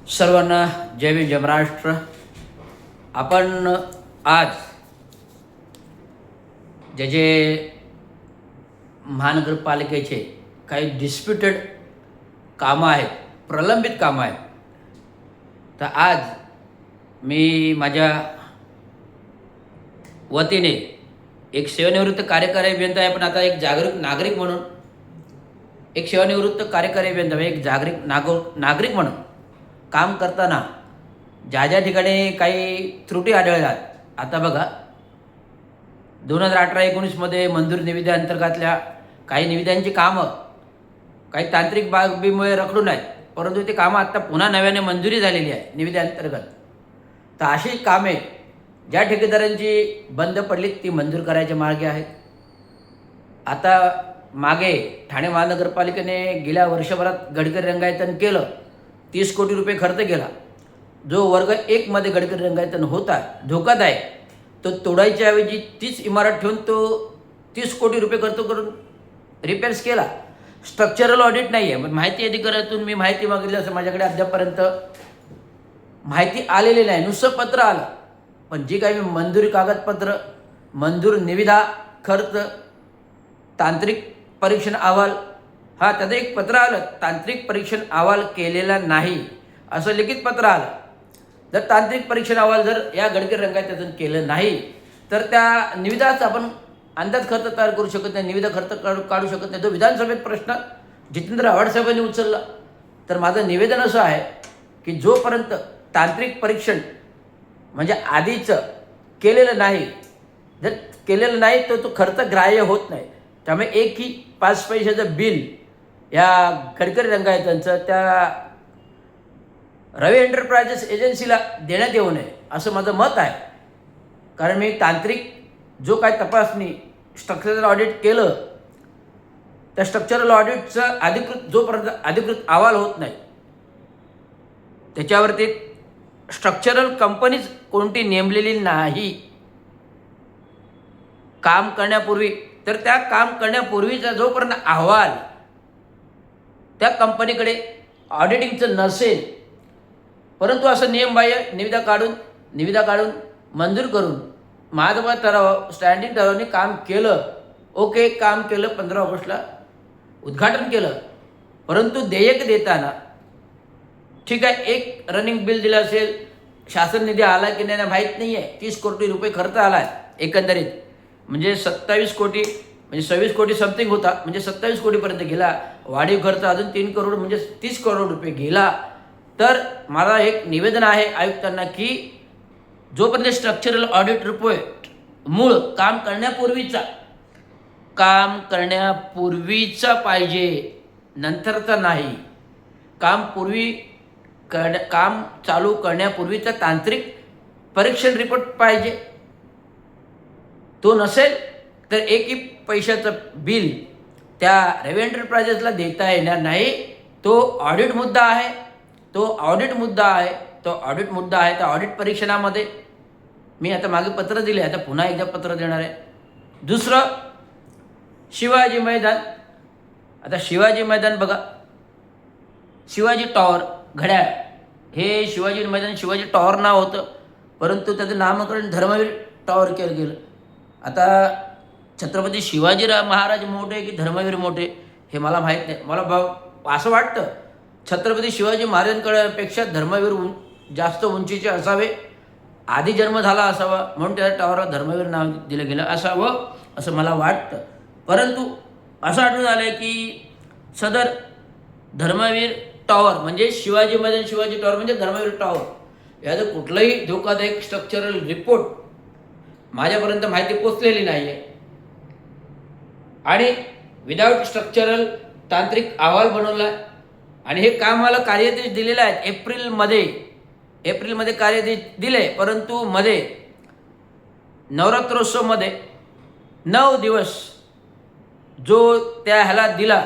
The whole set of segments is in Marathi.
सर्वांना जय भीम जय महाराष्ट्र. आपण आज जे महानगरपालिकेचे काही डिस्प्युटेड कामं आहेत, प्रलंबित कामं आहेत, तर आज मी माझ्या वतीने एक सेवानिवृत्त कार्यकारी अभियंता आहे, पण आता एक जागरूक नागरिक म्हणून, एक सेवानिवृत्त कार्यकारी अभियंता एक जागरूक नागरिक म्हणून काम करताना ज्या ठिकाणी काही त्रुटी आढळल्यात. आता बघा, 2018-19मध्ये मंजूर निविदेअंतर्गतल्या काही निविदांची कामं काही तांत्रिक बाबीमुळे रखडून आहेत, परंतु ते कामं आत्ता पुन्हा नव्याने मंजुरी झालेली आहे निविदेअंतर्गत. तर अशी कामे ज्या ठेकेदारांची बंद पडली ती मंजूर करायच्या मार्गे आहेत. आता मागे ठाणे महानगरपालिकेने गेल्या वर्षभरात गडकरी रंगायतन केलं, 30 कोटी रुपये खर्च केला. जो वर्ग 1 मध्ये गडकरी रंगायतन होता, धोकादायक, तो तोडायच्या ऐवजी तीच इमारत ठेवून तो 30 कोटी रुपये खर्च करून रिपेअर्स केला. स्ट्रक्चरल ऑडिट नाही आहे, पण माहिती अधिकारातून मी माहिती मागितली, असं माझ्याकडे अद्यापपर्यंत माहिती आलेली नाही. नुसतं पत्र आलं, पण जी काही मंजुरी कागदपत्र, मंजूर निविदा, खर्च, तांत्रिक परीक्षण अहवाल, त्याचं एक पत्र आलं, तांत्रिक परीक्षण अहवाल केलेला नाही असं लिखित पत्र आलं. जर तांत्रिक परीक्षण अहवाल जर या गडकरी रंगायतन केलं नाही, तर त्या निविदाचा आपण अंदाज खर्च तयार करू शकत नाही, निविदा खर्च काढू शकत नाही. तो विधानसभेत प्रश्न जितेंद्र आव्हाड साहेबांनी उचलला. तर माझं निवेदन असं आहे की जोपर्यंत तांत्रिक परीक्षण म्हणजे आधीचं केलेलं नाही, जर केलेलं नाही तर तो खर्च ग्राह्य होत नाही. त्यामुळे एकही 5 पैशाचं बिल या गडकरी रंगायतनचं त्या रवी एंटरप्राइजेस एजन्सीला देण्यात येऊ नये असं माझं मत आहे. कारण मी तांत्रिक जो काय तपासणी, स्ट्रक्चरल ऑडिट केलं, त्या स्ट्रक्चरल ऑडिटचं जोपर्यंत अधिकृत अहवाल होत नाही, त्याच्यावरती स्ट्रक्चरल कंपनीज कोणती नेमलेली नाही काम करण्यापूर्वी, तर त्या काम करण्यापूर्वीचा जोपर्यंत अहवाल त्या कंपनीकडे ऑडिटिंगचं नसेल, परंतु असं नियमबाह्य निविदा काढून मंजूर करून महादबा ठराव, स्टँडिंग ठरावाने काम केलं, ओके, काम केलं, 15 ऑगस्टला उद्घाटन केलं, परंतु देयक देताना ठीक आहे, एक रनिंग बिल दिलं असेल, शासन निधी आला की नाही माहीत नाही आहे, 30 कोटी रुपये खर्च आला आहे एकंदरीत, म्हणजे 27 कोटी, म्हणजे 26 कोटी समथिंग होता, म्हणजे 27 कोटीपर्यंत गेला. वाढीव खर्च अजून 3 करोड म्हणजे 30 करोड रुपये गेला. तर मला एक निवेदन आहे आयुक्तांना की जोपर्यंत स्ट्रक्चरल ऑडिट रिपोर्ट मूळ काम करण्यापूर्वीचा पाहिजे, नंतरचा नाही. काम चालू करण्यापूर्वीचा तांत्रिक परीक्षण रिपोर्ट पाहिजे. तो नसेल तर एकही पैशाचं बिल त्या रवी एंटरप्राइजेसला देता येणार नाही. तो ऑडिट मुद्दा आहे. त्या ऑडिट परीक्षणामध्ये मी आता मागे पत्र दिले, आता पुन्हा एकदा पत्र देणार आहे. दुसरं, शिवाजी मैदान. आता शिवाजी मैदान बघा, शिवाजी टॉवर घड्याळ, हे शिवाजी मैदान शिवाजी टॉवर नाव होतं, परंतु त्याचं नामकरण धर्मवीर टॉवर केलं गेलं. आता छत्रपती शिवाजीराव महाराज मोठे की धर्मवीर मोठे हे मला माहीत नाही. मला असं वाटतं छत्रपती शिवाजी महाराजांपेक्षा धर्मवीर जास्त उंचीचे असावे, आधी जन्म झाला असावा, म्हणून त्या टॉवरला धर्मवीर नाव दिलं गेलं असावं असं मला वाटतं. परंतु असं आढळून आलं की सदर धर्मवीर टॉवर म्हणजे शिवाजी मैदान शिवाजी टॉवर म्हणजे धर्मवीर टॉवर, याचं कुठलंही धोकादायक स्ट्रक्चरल रिपोर्ट माझ्यापर्यंत माहिती पोचलेली नाही आहे. आणि विदाऊट स्ट्रक्चरल तांत्रिक अहवाल बनवला आणि हे कामाला कार्यदेश दिलेले आहेत. एप्रिलमध्ये कार्यदेश दिले, परंतु मध्ये नवरात्रोत्सवमध्ये 9 दिवस जो त्या ह्याला दिला,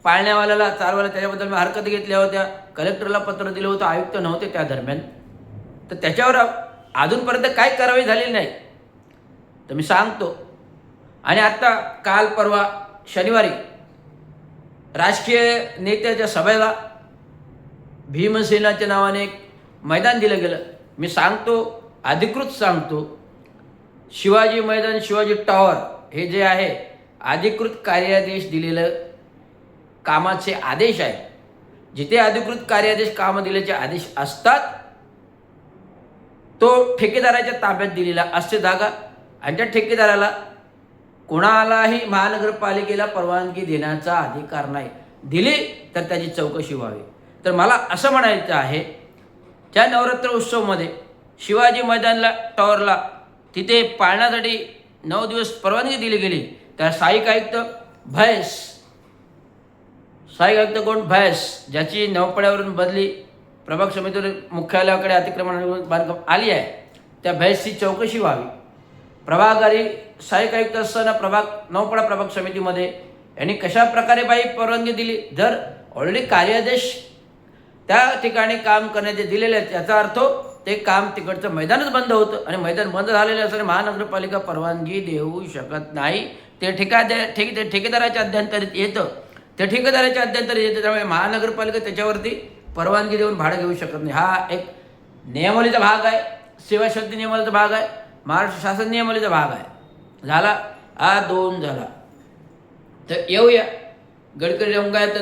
पाळण्यावाल्याला, चालवायला, त्याच्याबद्दल मी हरकत घेतल्या होत्या, कलेक्टरला पत्र दिलं होतं, आयुक्त नव्हते त्या दरम्यान, तर त्याच्यावर अजूनपर्यंत काय कारवाई झालेली नाही. तर मी सांगतो. आणि आत्ता काल परवा शनिवारी राजकीय नेत्याच्या सभेला भीमसेनाच्या नावाने एक मैदान दिलं गेलं. मी सांगतो, अधिकृत सांगतो, शिवाजी मैदान, शिवाजी टॉवर हे जे आहे अधिकृत कार्यादेश दिलेलं कामाचे आदेश आहे. जिथे अधिकृत कार्यादेश कामं दिल्याचे आदेश असतात तो ठेकेदाराच्या ताब्यात दिलेला असते जागा, आणि त्या ठेकेदाराला कोणालाही महानगरपालिकेला परवानगी देण्याचा अधिकार नाही. दिली तर त्याची चौकशी व्हावी. तर मला असं म्हणायचं आहे, त्या नवरात्र उत्सवमध्ये शिवाजी मैदानला, टॉवरला तिथे पाळण्यासाठी 9 दिवस परवानगी दिली गेली. त्या सहाय्यक आयुक्त भैस, सहाय्यक आयुक्त कोण? भैस, ज्याची नवपड्यावरून बदली प्रभाग समितीवर मुख्यालयाकडे अतिक्रमण बांधकाम आली आहे, त्या भैसची चौकशी व्हावी. प्रभागारी सहाय्यक आयुक्त असताना नवपडा प्रभाग समितीमध्ये यांनी कशा प्रकारे परवानगी दिली? जर ऑलरेडी कार्यादेश त्या ठिकाणी काम करण्याचे दिलेले आहेत, याचा अर्थ ते काम तिकडचं मैदानच बंद होतं, आणि मैदान बंद झालेलं असल्याने महानगरपालिका परवानगी देऊ शकत नाही. ते ठेकेदाराच्या अध्यंतरीत येतं. ते ठेकेदाराच्या अध्यंतरीत येतं, त्यामुळे महानगरपालिका त्याच्यावरती परवानगी देऊन भाडं घेऊ शकत नाही. हा एक नियमावलीचा भाग आहे, सेवा शक्ती नियमावलीचा भाग आहे, महाराष्ट्र शासन नियमावलीचा भाग आहे. झाला हा 2 झाला. तर येऊया गडकरी रंगायत.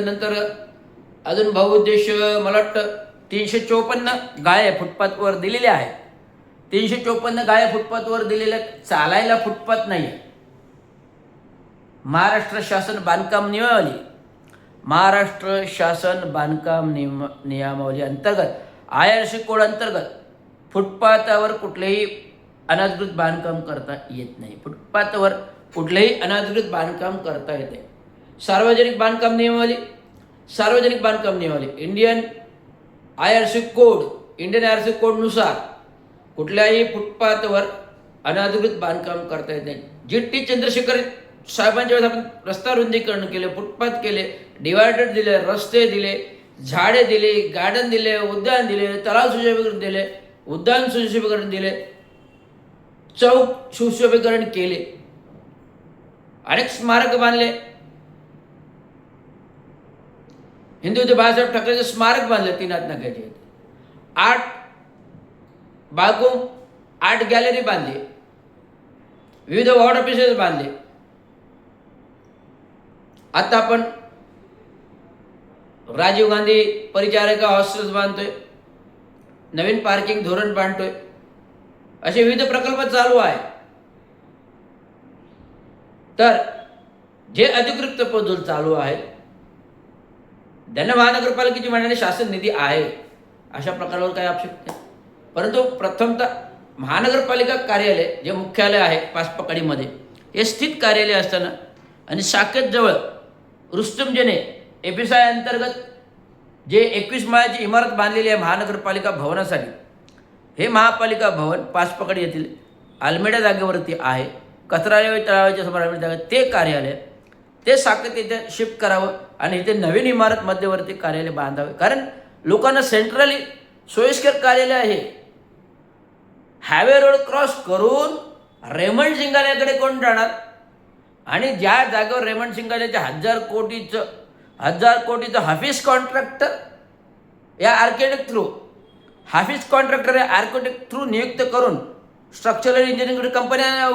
अजून बहुउद्देश मला वाटतं 354 गाळे फुटपाथवर दिलेल्या आहेत. 354 गाळे फुटपाथवर दिलेल्या, चालायला फुटपाथ नाही आहे. महाराष्ट्र शासन बांधकाम नियमावली, महाराष्ट्र शासन बांधकाम नियमावली अंतर्गत, IRC कोड अंतर्गत फुटपाथावर कुठलेही अनधिकृत बांधकाम करता येत नाही. फुटपाथवर कुठलेही अनधिकृत बांधकाम करता येते. सार्वजनिक बांधकाम नियमावली, सार्वजनिक बांधकाम नियमावली, इंडियन IRC कोडनुसार कुठल्याही फुटपाथवर अनधिकृत बांधकाम करता येत नाही. GT चंद्रशेखर साहेबांच्या वेळेस आपण रस्ता रुंदीकरण केले, फुटपाथ केले, डिवायडर दिले, रस्ते दिले, झाडे दिले, गार्डन दिले, उद्यान दिले, तलाव सुशोभीकरण दिले, उद्यान सुशोभीकरण दिले, चौक सुशोभीकरण केले, अनेक स्मारक बांधले. हिंदू बाळासाहेब ठाकरेचे स्मारक बांधले 3 हातनाक्याचे, 8 बागुम, 8 गॅलरी बांधली, विविध वॉर्ड ऑफिसेस बांधले. आता आपण राजीव गांधी परिचारिका हॉस्टेल्स बांधतोय, नवीन पार्किंग धोरण बांधतोय, असे विविध प्रकल्प चालू आहे. तर जे अधिकृत प्रपोजल चालू आहे त्यांना महानगरपालिकेची म्हणणारी शासन निधी आहे, अशा प्रकारावर काही आक्षेप नाही. परंतु प्रथमतः महानगरपालिका कार्यालय जे मुख्यालय आहे पाचपकडीमध्ये, हे स्थित कार्यालय असताना आणि शाखेत जवळ रुस्तमजने FSI अंतर्गत जे 21 माळ्याची इमारत बांधलेली आहे महानगरपालिका भवनासाठी, हे महापालिका भवन पाचपकडी येथील आलमेडा जागेवरती आहे. कचराळी तळावाच्या समोर आलमेडा जागा, ते कार्यालय ते शाखेत इथे शिफ्ट करावं आणि इथे नवीन इमारत मध्यवर्ती कार्यालय बांधावे. कारण लोकांना सेंट्रली सोयीस्कर कार्यालय आहे. हायवे रोड क्रॉस करून रेमंड सिंगाल्याकडे कोण जाणार? आणि ज्या जागेवर रेमंड सिंगाल्याच्या 1000 कोटीचं हाफिज कॉन्ट्रॅक्टर या आर्किटेक्ट थ्रू, हाफिज कॉन्ट्रॅक्टर या आर्किटेक्ट थ्रू नियुक्त करून स्ट्रक्चरल इंजिनिअरिंग कंपन्या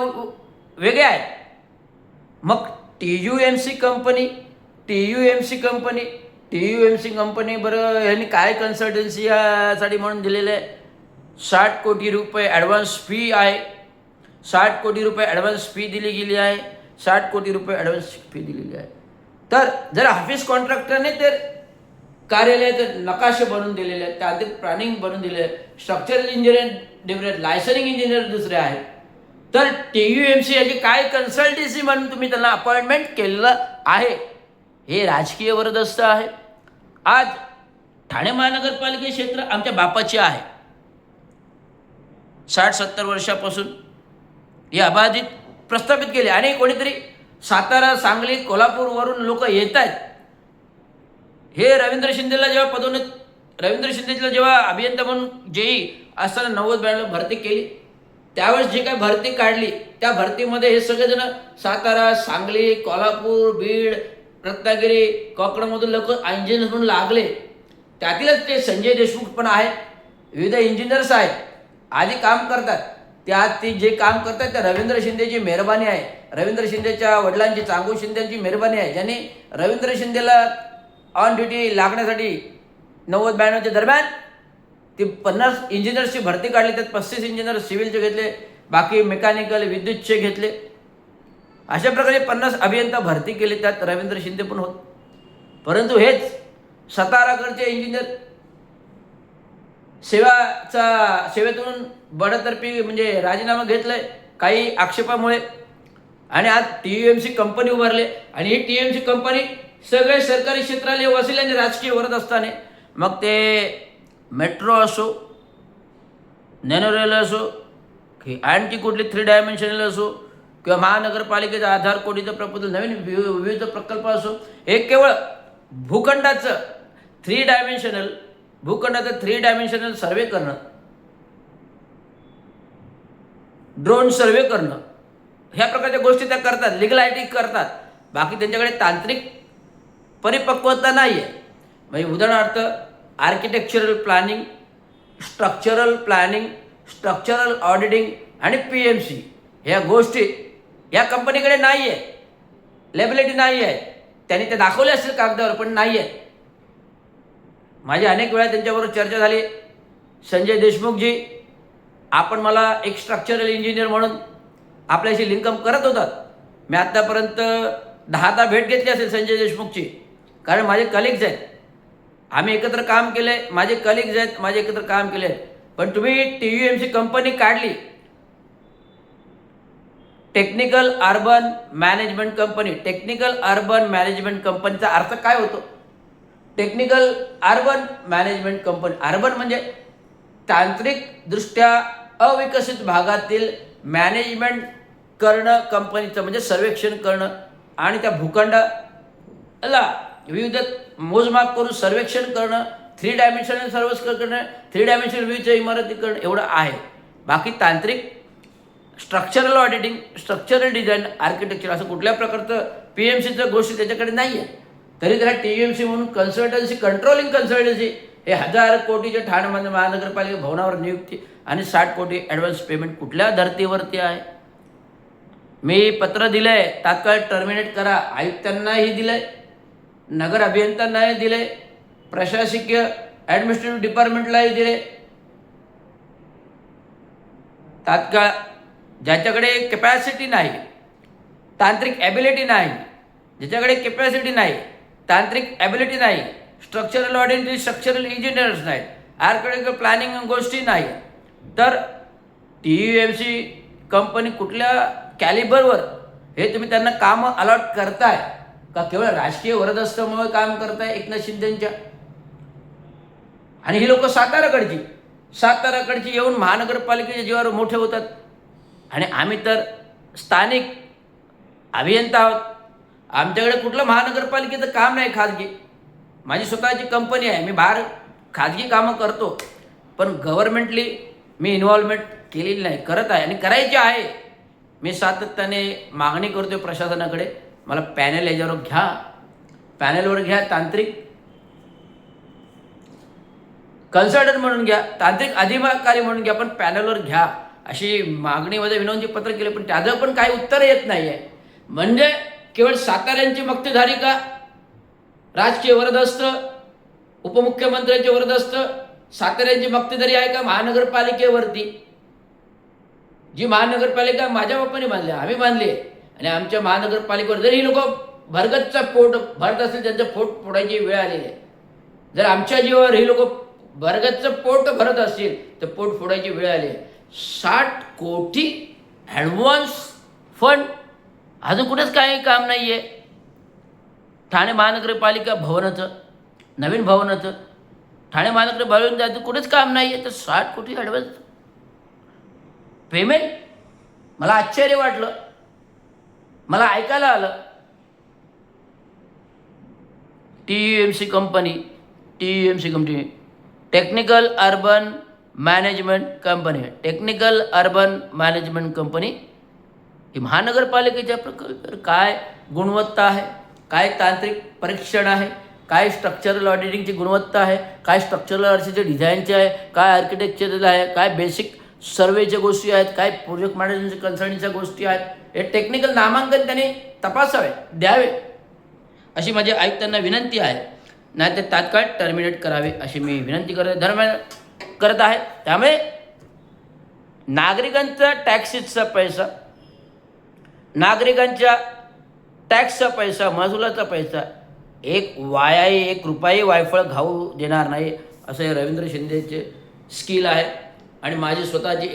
वेगळ्या आहेत. मग TUMC कंपनी बरं, यांनी काय कन्सल्टन्सी यासाठी म्हणून दिलेलं आहे? 60 कोटी रुपये ॲडव्हान्स फी आहे. 60 कोटी रुपये ॲडव्हान्स फी दिली गेली आहे. 60 कोटी रुपये ॲडव्हान्स फी दिलेली आहे. तर जर हाफिज कॉन्ट्रॅक्टरने तर कार्यालयाचे नकाशे बनवून दिलेले आहेत, त्यातील प्लॅनिंग बनवून दिले आहे, स्ट्रक्चरल इंजिनिअर लायसनिंग इंजिनियर दुसरे आहेत, तर TUMC याची काय कन्सल्टन्सी म्हणून तुम्ही त्यांना अपॉइंटमेंट केलेलं आहे? हे राजकीय वरदस्त आहे. आज ठाणे महानगरपालिका क्षेत्र आमच्या बापाचे आहे. 60-70 वर्षापासून हे अबाधित प्रस्थापित केले आणि कोणीतरी सातारा, सांगली, कोल्हापूरवरून लोक येत आहेत. हे रवींद्र शिंदेला जेव्हा अभियंता म्हणून JEE असताना 90-92 भरती केली, त्यावेळेस जे काही भरती काढली त्या भरतीमध्ये हे सगळेजण सातारा, सांगली, कोल्हापूर, बीड, रत्नागिरी, कोकणामधून लोक इंजिनियर म्हणून लागले. त्यातीलच ते संजय देशमुख पण आहेत, विविध इंजिनियर्स आहेत, आधी काम करतात. त्यात ते जे काम करतात त्या रवींद्र शिंदेची मेहरबानी आहे, रवींद्र शिंदेच्या वडिलांची, चांगू शिंदेची मेहरबानी आहे, ज्यांनी रवींद्र शिंदेला ऑन ड्युटी लागण्यासाठी 90-92च्या दरम्यान ती 50 इंजिनियर्सची भरती काढली. त्यात 35 इंजिनियर सिव्हिलचे घेतले, बाकी मेकॅनिकल विद्युतचे घेतले. अशा प्रकारे 50 अभियंता भरती केले, त्यात रवींद्र शिंदे पण होत. परंतु हेच साताराकडचे इंजिनियर सेवेतून बडतर्फी म्हणजे राजीनामा घेतलाय काही आक्षेपामुळे, आणि आज TUMC कंपनी उभारले. आणि ही TUMC कंपनी सगळे सरकारी क्षेत्राले वसिल्याने राजकीय वरत असताना, मग ते मेट्रो असो, नॅनो रेल असो, की आणखी कुठली 3 डायमेन्शनल असो, किंवा महानगरपालिकेचा आधार कोटीचं प्रपोजल, नवीन विविध प्रकल्प असो, हे केवळ भूखंडाचं 3 डायमेन्शनल सर्वे करणं, ड्रोन सर्वे करणं, ह्या प्रकारच्या गोष्टी त्या करतात, लिगलायटी करतात. बाकी त्यांच्याकडे तांत्रिक परिपक्वता नाही आहे. म्हणजे उदाहरणार्थ आर्किटेक्चरल प्लॅनिंग, स्ट्रक्चरल ऑडिटिंग आणि PMC ह्या गोष्टी या कंपनीकडे नाही आहे, लेबिलिटी नाही आहे. त्यांनी ते दाखवले असतील कागदावर, पण नाही आहे. माझी अनेक वेळा त्यांच्याबरोबर चर्चा झाली. संजय देशमुखजी, आपण मला एक स्ट्रक्चरल इंजिनियर म्हणून आपल्याशी लिंकअप करत होतात. मी आत्तापर्यंत 10 भेट घेतली असेल संजय देशमुखची, कारण माझे कलिग्ज आहेत, आम्ही एकत्र काम केलं आहे, माझे कलिग्ज आहेत, माझे एकत्र काम केले आहेत. पण तुम्ही TUMC कंपनी काढली, technical urban management company. Technical urban management कंपनीचा अर्थ काय होतो? Technical urban management company, urban म्हणजे तांत्रिकदृष्ट्या अविकसित भागातील मॅनेजमेंट करणं कंपनीचं, म्हणजे सर्वेक्षण करणं आणि त्या भूखंडाला विविध मोजमाप करून सर्वेक्षण करणं, 3 डायमेन्शनल सर्वेक्षण करणं, 3 डायमेन्शनल विविध इमारती करणं, एवढं आहे. बाकी तांत्रिक structural auditing, structural design, architecture असं कुठल्या प्रकारचं PMCचं गोष्टी त्याच्याकडे नाही आहे. तरी त्याला TUMC म्हणून कन्सल्टन्सी, कंट्रोलिंग कन्सल्टन्सी, हे 1000 कोटीच्या ठाणे महानगरपालिका भवनावर नियुक्ती आणि 60 कोटी ॲडव्हान्स पेमेंट कुठल्या धर्तीवरती आहे? मी पत्र दिलं आहे, तात्काळ टर्मिनेट करा. आयुक्तांनाही दिलं आहे, नगर अभियंत्यांनाही दिले, प्रशासकीय ॲडमिनिस्ट्रेटिव्ह डिपार्टमेंटलाही दिले. तात्काळ ज्याच्याकडे कॅपॅसिटी नाही, तांत्रिक ॲबिलिटी नाही, ज्याच्याकडे कॅपॅसिटी नाही, तांत्रिक ॲबिलिटी नाही, स्ट्रक्चरल ऑडिटिंग, स्ट्रक्चरल इंजिनियर्स नाहीत, आर्किटेक्चर प्लॅनिंग गोष्टी नाही, तर TUMC कंपनी कुठल्या कॅलिबरवर हे तुम्ही त्यांना कामं अलॉट करताय का? केवळ राजकीय वरदहस्तामुळे काम करताय एकनाथ शिंदेंच्या? आणि ही लोक साताराकडची येऊन महानगरपालिकेच्या जीवावर मोठे होतात, आणि आम्ही तर स्थानिक अभियंता आहोत. आमच्याकडे कुठलं महानगरपालिकेचं काम नाही खाजगी. माझी स्वतःची कंपनी आहे, मी बाहेर खाजगी कामं करतो, पण गव्हर्नमेंटली मी इन्व्हॉल्वमेंट केलेली नाही, करत आहे आणि करायची आहे. मी सातत्याने मागणी करतोय प्रशासनाकडे, मला पॅनल याच्यावर घ्या, पॅनलवर घ्या, तांत्रिक कन्सल्टंट म्हणून घ्या, तांत्रिक अधिकारी म्हणून घ्या, पण पॅनलवर घ्या, अशी मागणीमध्ये विनंती पत्र केले. पण त्याचं पण काही उत्तर येत नाही आहे. म्हणजे केवळ साताऱ्यांची मक्तेदारी का? राजकीय वरदहस्त, उपमुख्यमंत्र्यांचे वरदहस्त, साताऱ्यांची मक्तेदारी आहे का महानगरपालिकेवरती? जी महानगरपालिका माझ्या बापाने बांधली, आम्ही बांधली आहे, आणि आमच्या महानगरपालिकेवर जर ही लोक भरगतचा पोट भरत असेल, त्यांचं पोट फोडायची वेळ आलेली आहे. जर आमच्या जीवावर ही लोक भरगतचं पोट भरत असतील तर पोट फोडायची वेळ आली आहे. 60 कोटी ॲडव्हान्स फंड, अजून कुठेच काही काम नाही आहे. ठाणे महानगरपालिका भवनाचं, नवीन भवनाचं, ठाणे महानगरपालिका जायचं कुठेच काम नाही आहे, तर 60 कोटी ॲडव्हान्स पेमेंट. मला आश्चर्य वाटलं, मला ऐकायला आलं. TUMC company, technical urban management company, technical urban management company ही महानगरपालिकेच्या प्रकल्प काय गुणवत्ता आहे, काय तांत्रिक परीक्षण आहे, काय स्ट्रक्चरल ऑडिटिंगची गुणवत्ता आहे, काय स्ट्रक्चरल ऑडिटिंगचे डिझाईनचे आहे, काय आर्किटेक्चरल आहे, काय बेसिक सर्वेच्या गोष्टी आहेत, काय प्रोजेक्ट मॅनेजमेंट कन्सल्टिंगच्या गोष्टी आहेत, हे टेक्निकल नामांकन त्यांनी तपासावे, द्यावे, अशी माझी आयुक्तांना विनंती आहे. नाही तर तात्काळ टर्मिनेट करावे अशी मी विनंती करत आहे. त्यामुळे नागरिकांचा टॅक्सीचा पैसा, नागरिकांच्या टॅक्सचा पैसा, महसुलाचा पैसा एक रुपयाही वायफळ घाऊ देणार नाही, असं हे रवींद्र शिंदेचे स्किल आहे. आणि माझी स्वतःची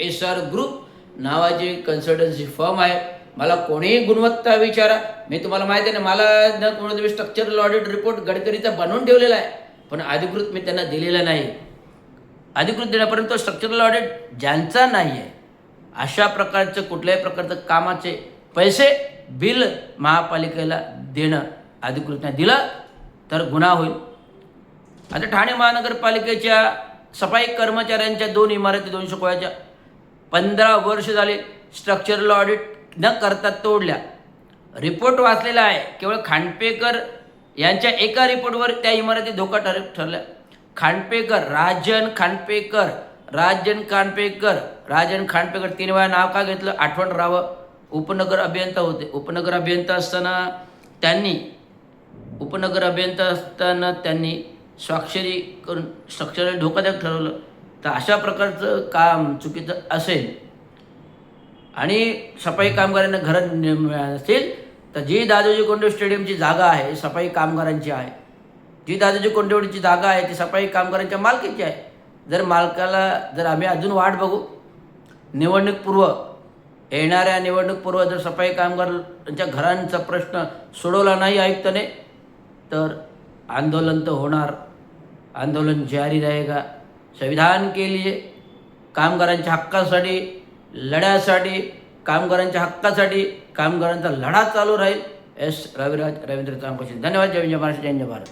SR ग्रुप नावाची कन्सल्टन्सी फर्म आहे. मला कोणीही गुणवत्ता विचारा, मी तुम्हाला माहिती आहे ना, मला न कोणतं स्ट्रक्चरल ऑडिट रिपोर्ट गडकरीचा बनवून ठेवलेला आहे, पण अधिकृत मी त्यांना दिलेला नाही. अधिकृत देण्यापर्यंत स्ट्रक्चरल ऑडिट ज्यांचा नाही आहे अशा प्रकारचं कुठल्याही प्रकारचं कामाचे पैसे बिल महापालिकेला देणं अधिकृत नाही दिलं तर गुन्हा होईल. आता ठाणे महानगरपालिकेच्या सफाई कर्मचाऱ्यांच्या 2 इमारती 200 कोळ्याच्या 15 वर्ष झाले स्ट्रक्चरल ऑडिट न करता तोडल्या. रिपोर्ट वाचलेला आहे. केवळ खांडपेकर यांच्या एका रिपोर्टवर त्या इमारती धोका ठरल्या. राजन खांडपेकर 3 वेळा नाव का घेतलं आठवण राहावं. उपनगर अभियंता होते. उपनगर अभियंता असताना त्यांनी स्वाक्षरी करून स्ट्रक्चरल धोकादायक ठरवलं. तर अशा प्रकारचं काम चुकीचं असेल आणि सफाई कामगारांना घरं मिळालं असेल तर जी दादोजी कोंडदेव स्टेडियमची जागा आहे सफाई कामगारांची आहे. जी दादोजी कोंडदेवची जागा आहे ती सफाई कामगारांच्या मालकीची आहे. जर आम्ही अजून वाट बघू, येणाऱ्या निवडणूकपूर्व जर सफाई कामगारांच्या घरांचा प्रश्न सोडवला नाही आयुक्ताने तर आंदोलन तर होणार. आंदोलन जारी रहेगा. संविधान के लिए, कामगारांच्या हक्कासाठी लढ्यासाठी, कामगारांच्या हक्कासाठी कामगारांचा लढा चालू राहील. रविराज रवींद्र तांबोशी. धन्यवाद. जय महाराष्ट्र, जय भारत.